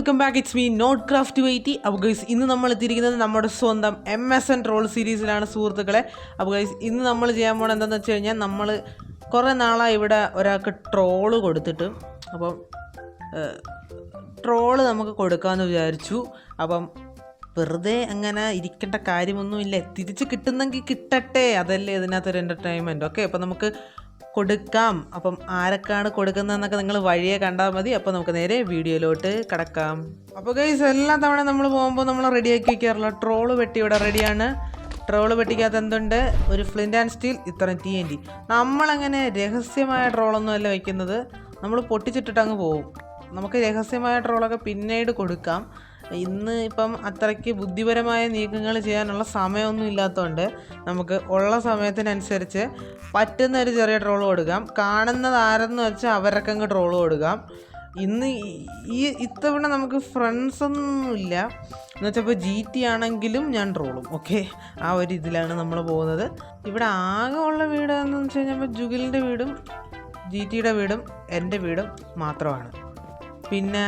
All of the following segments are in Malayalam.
Welcome back. It's me knot craft weighty. അപ്പോൾ ഗൈസ് ഇന്ന് നമ്മൾ എത്തിയിരിക്കുന്നത് നമ്മുടെ സ്വന്തം MSN ട്രോൾ സീരീസിലാണ് സുഹൃത്തുക്കളെ. അപ്പോൾ ഗൈസ് ഇന്ന് നമ്മൾ ചെയ്യാൻ പോകുന്നത് എന്താണെന്ന് വെച്ച് കഴിഞ്ഞാൽ, നമ്മൾ കുറേ നാളായി ഇവിടെ ഒരാൾക്ക് ട്രോള് കൊടുത്തിട്ട്, അപ്പം ട്രോള് നമുക്ക് കൊടുക്കാമെന്ന് വിചാരിച്ചു. അപ്പം വെറുതെ അങ്ങനെ ഇരിക്കേണ്ട കാര്യമൊന്നുമില്ല, തിരിച്ച് കിട്ടുന്നെങ്കിൽ കിട്ടട്ടെ, അതല്ലേ ഇതിനകത്തൊരു എൻ്റർടൈൻമെൻറ്റ്. ഓക്കെ, അപ്പം നമുക്ക് കൊടുക്കാം. അപ്പം ആരൊക്കെയാണ് കൊടുക്കുന്നതെന്നൊക്കെ നിങ്ങൾ വഴിയെ കണ്ടാൽ മതി. അപ്പോൾ നമുക്ക് നേരെ വീഡിയോയിലോട്ട് കിടക്കാം. അപ്പോൾ ഗൈസ് എല്ലാ തവണ നമ്മൾ പോകുമ്പോൾ നമ്മൾ റെഡിയാക്കി വയ്ക്കാറില്ല. ട്രോള് പെട്ടി ഇവിടെ റെഡിയാണ്. ട്രോള് പെട്ടിക്കകത്ത് എന്തുണ്ട്? ഒരു ഫ്ലിൻ്റ് ആൻഡ് സ്റ്റീൽ, ഇത്രയും TNT. നമ്മളങ്ങനെ രഹസ്യമായ ട്രോളൊന്നും അല്ല വയ്ക്കുന്നത്, നമ്മൾ പൊട്ടിച്ചിട്ടിട്ട് അങ്ങ് പോകും. നമുക്ക് രഹസ്യമായ ട്രോളൊക്കെ പിന്നീട് കൊടുക്കാം. ഇന്ന് ഇപ്പം അത്രയ്ക്ക് ബുദ്ധിപരമായ നീക്കങ്ങൾ ചെയ്യാനുള്ള സമയമൊന്നും ഇല്ലാത്തതുകൊണ്ട് നമുക്ക് ഉള്ള സമയത്തിനനുസരിച്ച് പറ്റുന്ന ഒരു ചെറിയ ട്രോള് കൊടുക്കാം. കാണുന്നത് ആരെന്ന് വെച്ചാൽ അവരൊക്കെ അങ്ങ് ട്രോള് കൊടുക്കാം. ഇന്ന് ഇത്തവണ നമുക്ക് ഫ്രണ്ട്സൊന്നുമില്ല എന്ന് വെച്ചാൽ, ഇപ്പോൾ GT ആണെങ്കിലും ഞാൻ ട്രോളും. ഓക്കെ, ആ ഒരു ഇതിലാണ് നമ്മൾ പോകുന്നത്. ഇവിടെ ആകെ ഉള്ള വീട് എന്ന് വെച്ച് കഴിഞ്ഞാൽ ജുഗിലിൻ്റെ വീടും GTയുടെ വീടും എൻ്റെ വീടും മാത്രമാണ്. പിന്നെ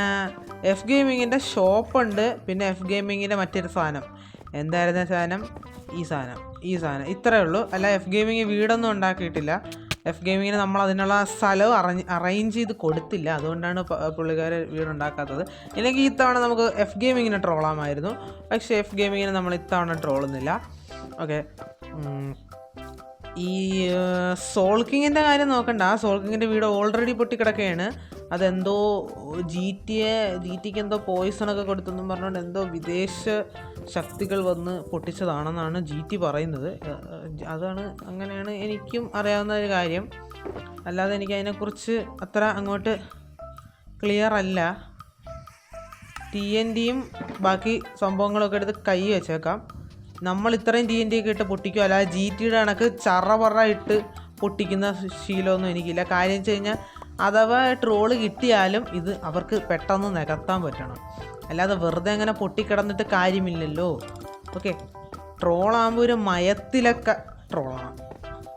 F ഗെയിമിങ്ങിൻ്റെ ഷോപ്പുണ്ട്. പിന്നെ F ഗെയിമിങ്ങിൻ്റെ മറ്റൊരു സാധനം, എന്തായിരുന്നു സാധനം? ഈ സാധനം ഇത്രയേ ഉള്ളൂ. അല്ല, F ഗെയിമിങ് വീടൊന്നും ഉണ്ടാക്കിയിട്ടില്ല. F ഗെയിമിങ്ങിന് നമ്മൾ അതിനുള്ള സ്ഥലവും അറേഞ്ച് ചെയ്ത് കൊടുത്തില്ല, അതുകൊണ്ടാണ് പുള്ളിക്കാർ വീടുണ്ടാക്കാത്തത്. ഇല്ലെങ്കിൽ ഇത്തവണ നമുക്ക് F ഗെയിമിങ്ങിനെ ട്രോളാമായിരുന്നു. പക്ഷേ F ഗെയിമിങ്ങിനെ നമ്മൾ ഇത്തവണ ട്രോളുന്നില്ല. ഓക്കെ, ഈ സോൾക്കിങ്ങിൻ്റെ കാര്യം നോക്കണ്ട. സോൾക്കിങ്ങിൻ്റെ വീട് ഓൾറെഡി പൊട്ടിക്കിടക്കുകയാണ്. അതെന്തോ GTക്ക് എന്തോ പോയിസണൊക്കെ കൊടുത്തെന്നും പറഞ്ഞുകൊണ്ട് എന്തോ വിദേശ ശക്തികൾ വന്ന് പൊട്ടിച്ചതാണെന്നാണ് GT പറയുന്നത്. അങ്ങനെയാണ് എനിക്കും അറിയാവുന്ന ഒരു കാര്യം. അല്ലാതെ എനിക്ക് അതിനെക്കുറിച്ച് അത്ര അങ്ങോട്ട് ക്ലിയർ അല്ല. TNTയും ബാക്കി സംഭവങ്ങളൊക്കെ എടുത്ത് കൈ വെച്ചേക്കാം. നമ്മൾ ഇത്രയും TNT ഒക്കെ ഇട്ട് പൊട്ടിക്കും, അല്ലാതെ GTയുടെ കണക്ക് ചറപറ ഇട്ട് പൊട്ടിക്കുന്ന ശീലമൊന്നും എനിക്കില്ല. കാര്യം വെച്ച് കഴിഞ്ഞാൽ, അഥവാ ട്രോള് കിട്ടിയാലും ഇത് അവർക്ക് പെട്ടെന്ന് നികത്താൻ പറ്റണം, അല്ലാതെ വെറുതെ അങ്ങനെ പൊട്ടിക്കിടന്നിട്ട് കാര്യമില്ലല്ലോ. ഓക്കെ, ട്രോളാകുമ്പോൾ ഒരു മയത്തിലൊക്കെ ട്രോളാണ്,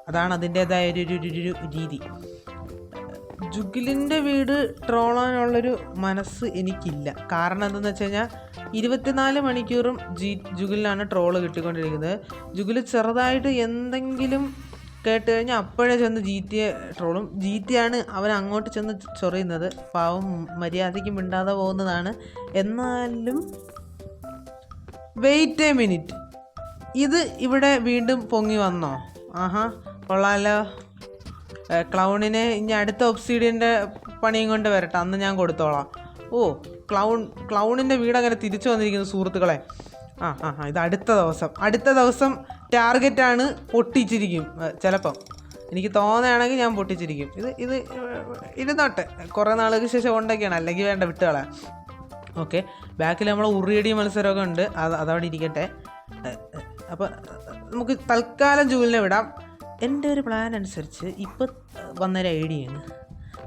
അതാണ് അതിൻ്റേതായ ഒരു രീതി. ജുഗിലിൻ്റെ വീട് ട്രോളാനുള്ളൊരു മനസ്സ് എനിക്കില്ല. കാരണം എന്താണെന്ന് വെച്ച് കഴിഞ്ഞാൽ, 24 മണിക്കൂറും ജുഗിലിനാണ് ട്രോള് കിട്ടിക്കൊണ്ടിരിക്കുന്നത്. ജുഗിൽ ചെറുതായിട്ട് എന്തെങ്കിലും കേട്ട് കഴിഞ്ഞാൽ അപ്പോഴേ ചെന്ന് GTയെ ട്രോളും. GTയാണ് അവൻ അങ്ങോട്ട് ചെന്ന് ചൊറിയുന്നത്. പാവം മര്യാദയ്ക്ക് മിണ്ടാതെ പോകുന്നതാണ്. എന്നാലും വെയിറ്റ് എ മിനിറ്റ്, ഇത് ഇവിടെ വീണ്ടും പൊങ്ങി വന്നോ? ആഹാ, കൊള്ളാലോ. ക്ലൗണിനെ ഇനി അടുത്ത ഒബ്സിഡിയൻ്റെ പണിയും കൊണ്ട് വരട്ടെ, അന്ന് ഞാൻ കൊടുത്തോളാം. ഓ, ക്ലൗണിൻ്റെ വീട് അങ്ങനെ തിരിച്ചു വന്നിരിക്കുന്നു സുഹൃത്തുക്കളെ. ഇത് അടുത്ത ദിവസം ടാർഗറ്റാണ്, പൊട്ടിച്ചിരിക്കും ചിലപ്പം. എനിക്ക് തോന്നുകയാണെങ്കിൽ ഞാൻ പൊട്ടിച്ചിരിക്കും. ഇത് ഇരുന്നോട്ടെ, കുറേ നാളുകൾക്ക് ശേഷം കൊണ്ടൊക്കെയാണ്, അല്ലെങ്കിൽ വേണ്ട, വിട്ടുകളാം. ഓക്കെ, ബാക്കിൽ നമ്മൾ ഉറിയടി മത്സരമൊക്കെ ഉണ്ട്, അതവിടെ ഇരിക്കട്ടെ. അപ്പം നമുക്ക് തൽക്കാലം ജൂലിനെ വിടാം. എൻ്റെ ഒരു പ്ലാൻ അനുസരിച്ച് ഇപ്പം വന്നൊരു ഐഡിയയാണ്,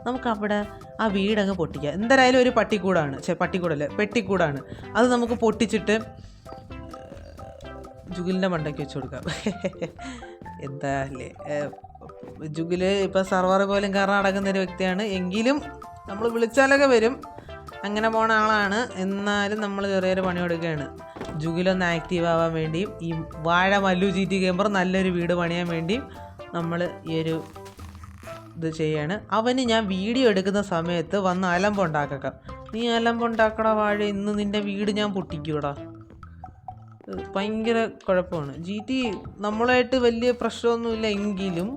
നമുക്കവിടെ ആ വീടങ്ങ് പൊട്ടിക്കുക. എന്തായാലും ഒരു പെട്ടിക്കൂടാണ്. അത് നമുക്ക് പൊട്ടിച്ചിട്ട് ജുഗിലിൻ്റെ മണ്ടയ്ക്ക് വെച്ച് കൊടുക്കാം. എന്താ അല്ലേ, ജുഗിൽ ഇപ്പോൾ സർവർ പോലും കയറാൻ നടക്കുന്നൊരു വ്യക്തിയാണ്. എങ്കിലും നമ്മൾ വിളിച്ചാലൊക്കെ വരും, അങ്ങനെ പോണ ആളാണ്. എന്നാലും നമ്മൾ ചെറിയൊരു പണി കൊടുക്കുകയാണ്, ജുഗിലൊന്ന് ആക്റ്റീവ് ആവാൻ വേണ്ടിയും ഈ വാഴ മല്ലു GT ഗെയിമർ നല്ലൊരു വീട് പണിയാൻ വേണ്ടിയും നമ്മൾ ഈ ഒരു ഇത് ചെയ്യാണ്. അവന് ഞാൻ വീഡിയോ എടുക്കുന്ന സമയത്ത് വന്ന് അലമ്പുണ്ടാക്കാം. നീ അലമ്പുണ്ടാക്കടാ വാഴ, ഇന്ന് നിൻ്റെ വീട് ഞാൻ പൊട്ടിക്കൂടാ. ഭയങ്കര കുഴപ്പമാണ്. GT നമ്മളായിട്ട് വലിയ പ്രശ്നമൊന്നുമില്ല, എങ്കിലും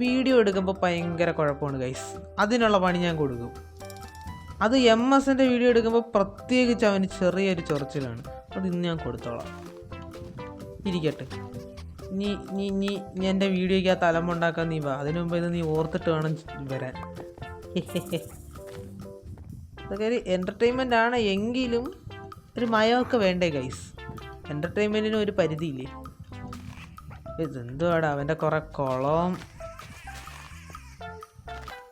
വീഡിയോ എടുക്കുമ്പോൾ ഭയങ്കര കുഴപ്പമാണ് ഗൈസ്. അതിനുള്ള പണി ഞാൻ കൊടുക്കും. അത് MSൻ്റെ വീഡിയോ എടുക്കുമ്പോൾ പ്രത്യേകിച്ച് അവന് ചെറിയൊരു ചൊറിച്ചിലാണ്. അത് ഇന്ന് ഞാൻ കൊടുത്തോളാം, ഇരിക്കട്ടെ. നീ എൻ്റെ വീഡിയോയ്ക്കകത്ത് അലമ്പുണ്ടാക്കാൻ നീ വാ. അതിനു മുമ്പ് ഇത് നീ ഓർത്തിട്ട് വേണം വരാൻ. ഇതൊക്കെ ഒരു എൻ്റർടൈൻമെൻ്റ് ആണ്, എങ്കിലും ഒരു മയമൊക്കെ വേണ്ടേ ഗൈസ്? എൻ്റർടൈൻമെൻറ്റിന് ഒരു പരിധിയില്ലേ? ഇതെന്തുവാടാ അവൻ്റെ കുറേ കുളം.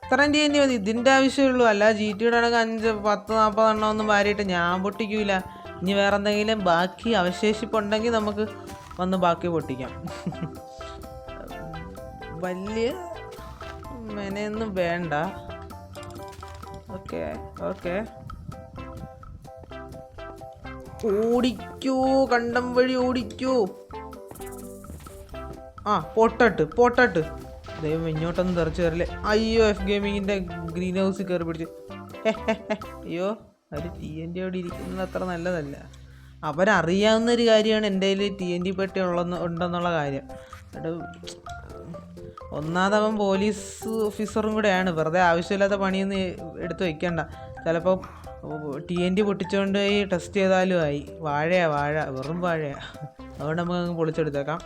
ഇത്രയും TNT മതി, ഇതിൻ്റെ ആവശ്യമുള്ളൂ. അല്ല GTയുടെ കണക്ക് 5, 10, 40 എണ്ണമൊന്നും വാരിയിട്ട് ഞാൻ പൊട്ടിക്കൂല. ഇനി വേറെ എന്തെങ്കിലും ബാക്കി അവശേഷിപ്പുണ്ടെങ്കിൽ നമുക്ക് വന്ന് ബാക്കി പൊട്ടിക്കാം. വലിയ മെനയൊന്നും വേണ്ട. ഓക്കെ, ഓടിക്കോ, കണ്ടം വഴി ഓടിക്കോ. ആ പോട്ടട്ട് ദൈവം ഇങ്ങോട്ടൊന്നും തെറിച്ച് കയറില്ലേ. അയ്യോ, എഫ് ഗെയിമിങ്ങിൻ്റെ ഗ്രീൻ ഹൗസിൽ കയറി പിടിച്ച്. അയ്യോ, ഒരു TNT അവിടെ ഇരിക്കുന്നത് അത്ര നല്ലതല്ല. അവരറിയാവുന്നൊരു കാര്യമാണ് എൻ്റെ കയ്യിൽ TNT പെട്ടി ഉണ്ടെന്നുള്ള കാര്യം. ഒന്നാമതവൻ പോലീസ് ഓഫീസറും കൂടെയാണ്. വെറുതെ ആവശ്യമില്ലാത്ത പണിയൊന്നും എടുത്ത് വയ്ക്കണ്ട. ചിലപ്പോൾ TNT പൊട്ടിച്ചുകൊണ്ട് പോയി ടെസ്റ്റ് ചെയ്താലും ആയി. വാഴ വെറും വാഴയാ. അതുകൊണ്ട് നമുക്ക് അങ്ങ് പൊളിച്ചെടുത്തേക്കാം.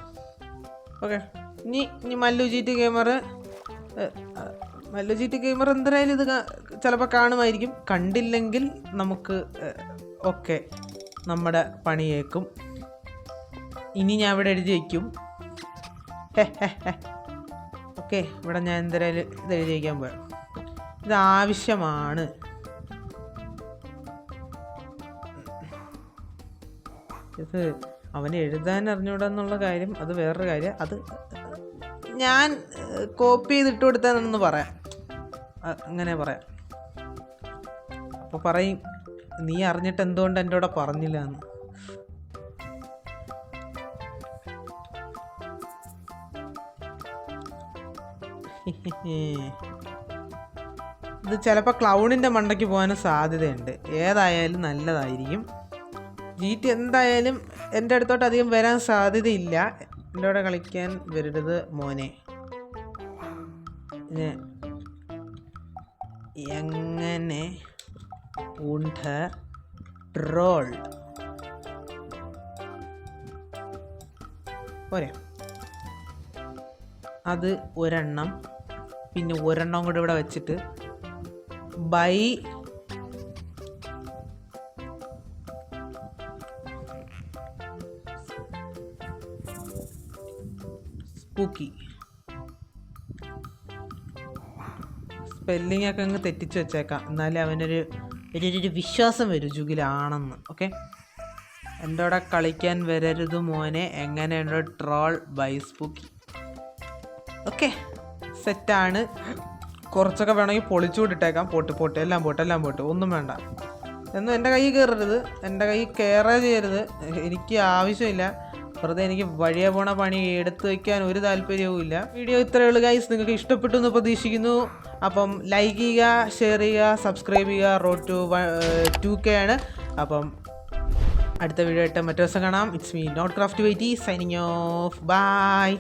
ഓക്കെ, ഇനി മല്ലു GT ഗെയിമർ എന്തായാലും ഇത് ചിലപ്പോൾ കാണുമായിരിക്കും. കണ്ടില്ലെങ്കിൽ നമുക്ക് ഓക്കെ നമ്മുടെ പണിയേക്കും. ഇനി ഞാൻ ഇവിടെ എഴുതി വയ്ക്കും. ഓക്കെ, ഇവിടെ ഞാൻ എന്തായാലും ഇത് എഴുതി വയ്ക്കാൻ പോയാ. ഇത് ആവശ്യമാണ്. ഇത് അവന് എഴുതാൻ അറിഞ്ഞൂടെന്നുള്ള കാര്യം അത് വേറൊരു കാര്യം. അത് ഞാൻ കോപ്പി ചെയ്തിട്ട് കൊടുത്താണെന്ന് പറയാം. അങ്ങനെ പറയാം. അപ്പോൾ പറയും, നീ അറിഞ്ഞിട്ട് എന്തുകൊണ്ട് എൻ്റെ കൂടെ പറഞ്ഞില്ല എന്ന്. ഇത് ചിലപ്പോൾ ക്ലൗഡിൻ്റെ മണ്ടയ്ക്ക് പോകാനും സാധ്യതയുണ്ട്. ഏതായാലും നല്ലതായിരിക്കും. GT എന്തായാലും എൻ്റെ അടുത്തോട്ട് അധികം വരാൻ സാധ്യതയില്ല. എൻ്റെ കൂടെ കളിക്കാൻ വരരുത് മോനെ. എങ്ങനെ ഉണ്ട് ട്രോൾ പോരെ? അത് ഒരെണ്ണം, പിന്നെ ഒരെണ്ണം കൂടെ ഇവിടെ വെച്ചിട്ട് ബൈ സ്പൂക്കി. സ്പെല്ലിംഗ് ഒക്കെ അങ്ങ് തെറ്റിച്ച് വെച്ചേക്കാം. എന്നാലേ അവനൊരു വിശ്വാസം വരും ജുഗിലാണെന്ന്. ഓക്കെ, എൻ്റെ കൂടെ കളിക്കാൻ വരരുത് മോനെ. എങ്ങനെയുണ്ട് ട്രോൾ ബൈ സ്പൂക്കി? ഓക്കെ, സെറ്റാണ്. കുറച്ചൊക്കെ വേണമെങ്കിൽ പൊളിച്ചുകൊണ്ടിട്ടേക്കാം. പോട്ട് എല്ലാം പോട്ട് ഒന്നും വേണ്ട. എന്നും എൻ്റെ കൈ കയറരുത്, എൻ്റെ കൈ കയറേ ചെയ്യരുത്. എനിക്ക് ആവശ്യമില്ല. വെറുതെ എനിക്ക് വഴിയെ പോണ പണി എടുത്തു വയ്ക്കാൻ ഒരു താല്പര്യവും ഇല്ല. വീഡിയോ ഇത്രയേ ഉള്ളൂ ഗൈസ്. നിങ്ങൾക്ക് ഇഷ്ടപ്പെട്ടു എന്ന് പ്രതീക്ഷിക്കുന്നു. അപ്പം ലൈക്ക് ചെയ്യുക, ഷെയർ ചെയ്യുക, സബ്സ്ക്രൈബ് ചെയ്യുക. റോഡ് ടു 2K ആണ്. അപ്പം അടുത്ത വീഡിയോ ആയിട്ട് മറ്റു ദിവസം കാണാം. It's me knot craft weighty signing off. By.